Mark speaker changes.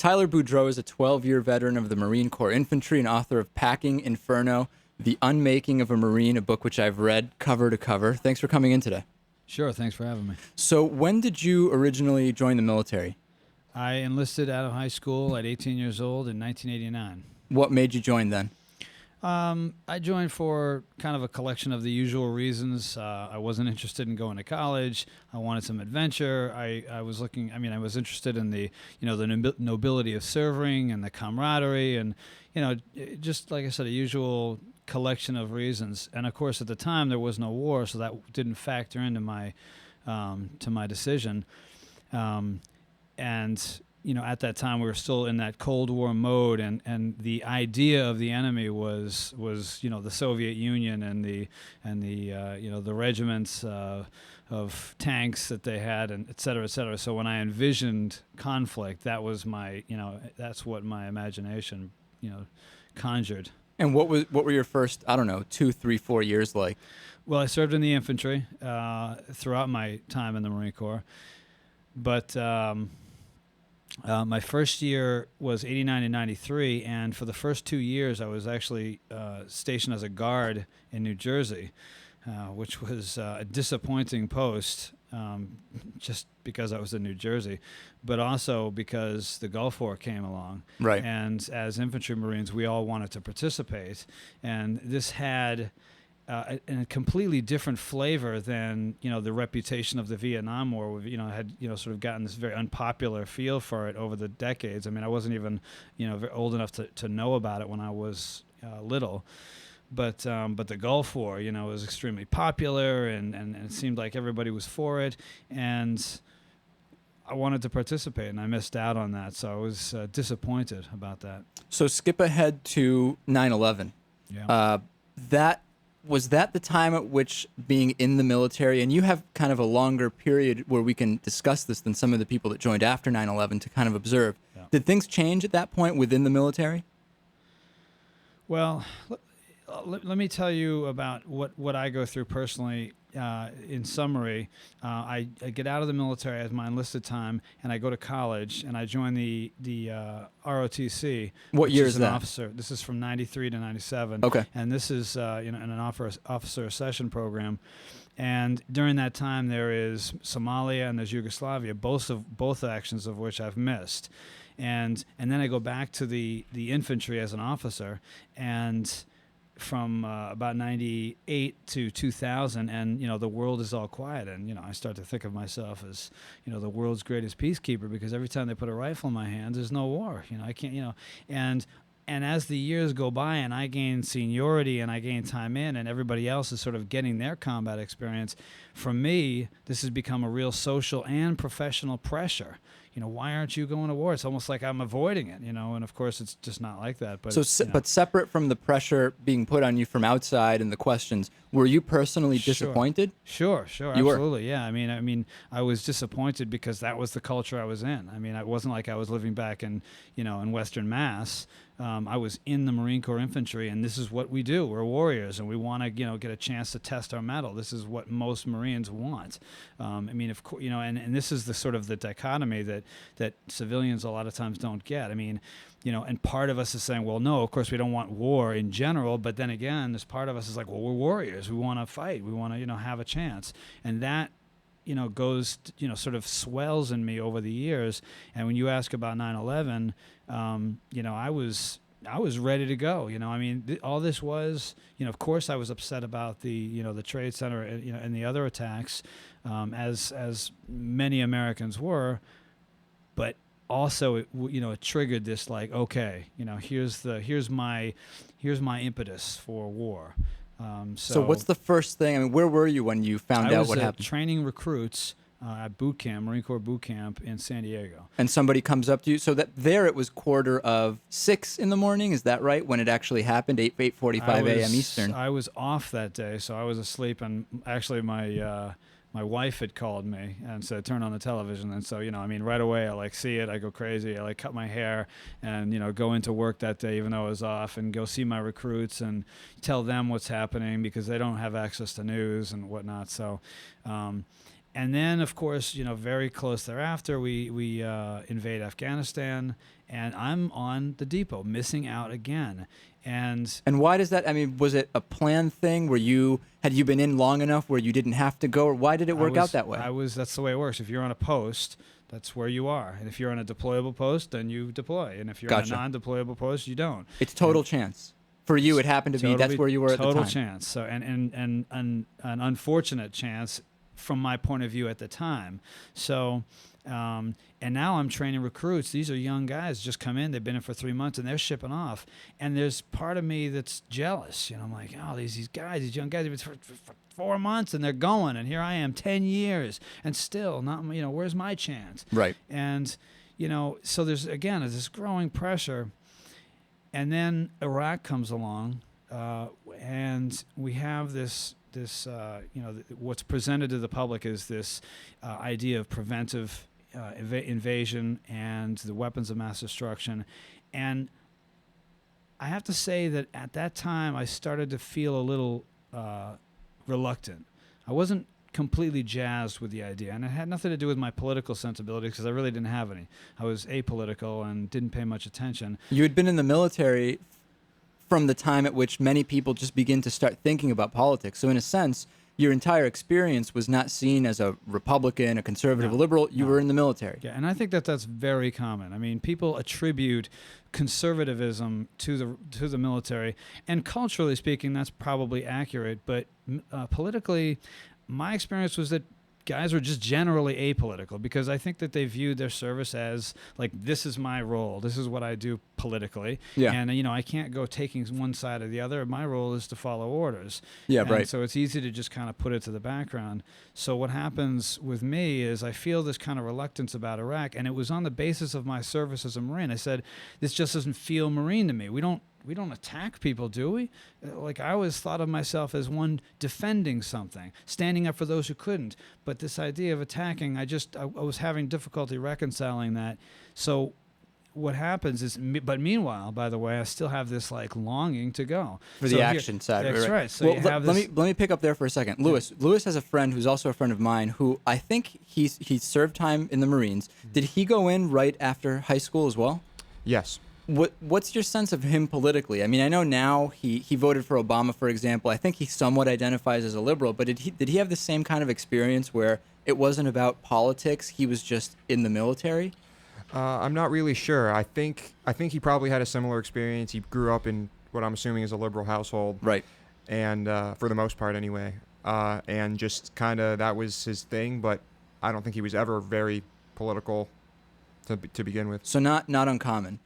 Speaker 1: Tyler Boudreau is a 12-year veteran of the Marine Corps Infantry and author of Packing Inferno, The Unmaking of a Marine, a book which I've read cover to cover. Thanks for coming in today.
Speaker 2: Sure, thanks for having me.
Speaker 1: So when did you originally join the military?
Speaker 2: I enlisted out of high school at 18 years old in 1989.
Speaker 1: What made you join then?
Speaker 2: I joined for kind of a collection of the usual reasons. I wasn't interested in going to college. I wanted some adventure. I was interested in the nobility of serving and the camaraderie and, just like I said, a usual collection of reasons. And of course, at the time there was no war, so that didn't factor into my decision. At that time we were still in that Cold War mode, and the idea of the enemy was the Soviet Union and the regiments of tanks that they had, and et cetera, et cetera. So when I envisioned conflict, that was that's what my imagination conjured.
Speaker 1: And what were your first, 2, 3, 4 years like?
Speaker 2: Well, I served in the infantry throughout my time in the Marine Corps, but my first year was 89 and 93, and for the first 2 years I was actually stationed as a guard in New Jersey, which was a disappointing post, just because I was in New Jersey, but also because the Gulf War came along.
Speaker 1: Right.
Speaker 2: And as infantry Marines, we all wanted to participate, and this had a completely different flavor than the reputation of the Vietnam War. Had sort of gotten this very unpopular feel for it over the decades. I mean, I wasn't even old enough to know about it when I was little, but the Gulf War was extremely popular, and it seemed like everybody was for it, and I wanted to participate, and I missed out on that, so I was disappointed about that.
Speaker 1: So skip ahead to 9/11.
Speaker 2: Yeah.
Speaker 1: Was that the time at which being in the military, and you have kind of a longer period where we can discuss this than some of the people that joined after 9/11 to kind of observe.
Speaker 2: Yeah.
Speaker 1: Did things change at that point within the military?
Speaker 2: Well, let me tell you about what I go through personally. In summary, I get out of the military as my enlisted time, and I go to college, and I join the ROTC.
Speaker 1: What year is
Speaker 2: an
Speaker 1: that?
Speaker 2: Officer. This is from 93 to 97.
Speaker 1: Okay.
Speaker 2: And this is in an officer accession program. And during that time, there is Somalia and there's Yugoslavia, both actions of which I've missed. And then I go back to the infantry as an officer, and from about 98 to 2000, and the world is all quiet, and I start to think of myself as the world's greatest peacekeeper, because every time they put a rifle in my hands, there's no war. I can't, and as the years go by and I gain seniority and I gain time in, and everybody else is sort of getting their combat experience, for me this has become a real social and professional pressure. Why aren't you going to war? It's almost like I'm avoiding it, and of course it's just not like that. But
Speaker 1: but separate from the pressure being put on you from outside and the questions, were you personally disappointed?
Speaker 2: Sure,
Speaker 1: You were?
Speaker 2: absolutely, yeah. I mean, I was disappointed because that was the culture I was in. I mean, it wasn't like I was living back in in Western Mass. I was in the Marine Corps Infantry, and this is what we do. We're warriors, and we want to, get a chance to test our mettle. This is what most Marines want. Of course, and this is the sort of the dichotomy that civilians a lot of times don't get. I mean, and part of us is saying, well, no, of course we don't want war in general, but then again, this part of us is like, well, we're warriors. We want to fight. We want to, have a chance. And that, goes, sort of swells in me over the years. And when you ask about 9/11, I was ready to go. All this was, of course I was upset about the Trade Center, and the other attacks, as many Americans were, but also it triggered this, like, okay, here's my impetus for war.
Speaker 1: So what's the first thing? I mean, where were you when you found out what happened?
Speaker 2: I was training recruits at boot camp, Marine Corps boot camp in San Diego.
Speaker 1: And somebody comes up to you. So that there it was 5:45 in the morning. Is that right? When it actually happened, 8:45 a.m. Eastern.
Speaker 2: I was off that day, so I was asleep. And actually, my wife had called me and said, turn on the television. And so, right away I see it. I go crazy. I cut my hair and, go into work that day, even though I was off, and go see my recruits and tell them what's happening, because they don't have access to news and whatnot. So, And then, of course, very close thereafter, we invade Afghanistan, and I'm on the depot, missing out again. And
Speaker 1: why does that? I mean, was it a planned thing? Had you been in long enough where you didn't have to go, or why did it work out that way?
Speaker 2: That's the way it works. If you're on a post, that's where you are. And if you're on a deployable post, then you deploy. And if you're
Speaker 1: Gotcha.
Speaker 2: on a non-deployable post, you don't.
Speaker 1: It's total chance. For you, it happened to be that's where you were at the time.
Speaker 2: Total chance. So and an unfortunate chance from my point of view at the time. So, and now I'm training recruits. These are young guys just come in. They've been in for 3 months and they're shipping off. And there's part of me that's jealous. I'm like, oh, these guys, these young guys have been for 4 months and they're going. And here I am 10 years and still not, where's my chance?
Speaker 1: Right.
Speaker 2: And, so there's this growing pressure. And then Iraq comes along, and we have this what's presented to the public is this idea of preventive invasion and the weapons of mass destruction. And I have to say that at that time, I started to feel a little reluctant. I wasn't completely jazzed with the idea, and it had nothing to do with my political sensibilities because I really didn't have any. I was apolitical and didn't pay much attention.
Speaker 1: You had been in the military from the time at which many people just begin to start thinking about politics. So in a sense, your entire experience was not seen as a Republican, a conservative, a liberal. You were in the military.
Speaker 2: Yeah, and I think that that's very common. I mean, people attribute conservatism to the military, and culturally speaking, that's probably accurate. But politically, my experience was that guys were just generally apolitical because I think that they viewed their service as like, this is my role. This is what I do politically.
Speaker 1: Yeah.
Speaker 2: And, I can't go taking one side or the other. My role is to follow orders.
Speaker 1: Yeah,
Speaker 2: and
Speaker 1: right.
Speaker 2: So it's easy to just kind of put it to the background. So what happens with me is I feel this kind of reluctance about Iraq, and it was on the basis of my service as a Marine. I said, this just doesn't feel Marine to me. We don't attack people, do we? Like, I always thought of myself as one defending something, standing up for those who couldn't. But this idea of attacking, I was having difficulty reconciling that. So what happens is, but meanwhile, by the way, I still have this like longing to go.
Speaker 1: For the action side.
Speaker 2: That's right. So
Speaker 1: well,
Speaker 2: you have
Speaker 1: let me pick up there for a second. Lewis has a friend who's also a friend of mine who I think he served time in the Marines. Did he go in right after high school as well?
Speaker 3: Yes.
Speaker 1: What's your sense of him politically? I mean, I know now he voted for Obama, for example. I think he somewhat identifies as a liberal, but did he have the same kind of experience where it wasn't about politics? He was just in the military?
Speaker 3: I'm not really sure. I think he probably had a similar experience. He grew up in what I'm assuming is a liberal household.
Speaker 1: Right.
Speaker 3: And for the most part anyway. And just kind of that was his thing, but I don't think he was ever very political to begin with.
Speaker 1: So not uncommon.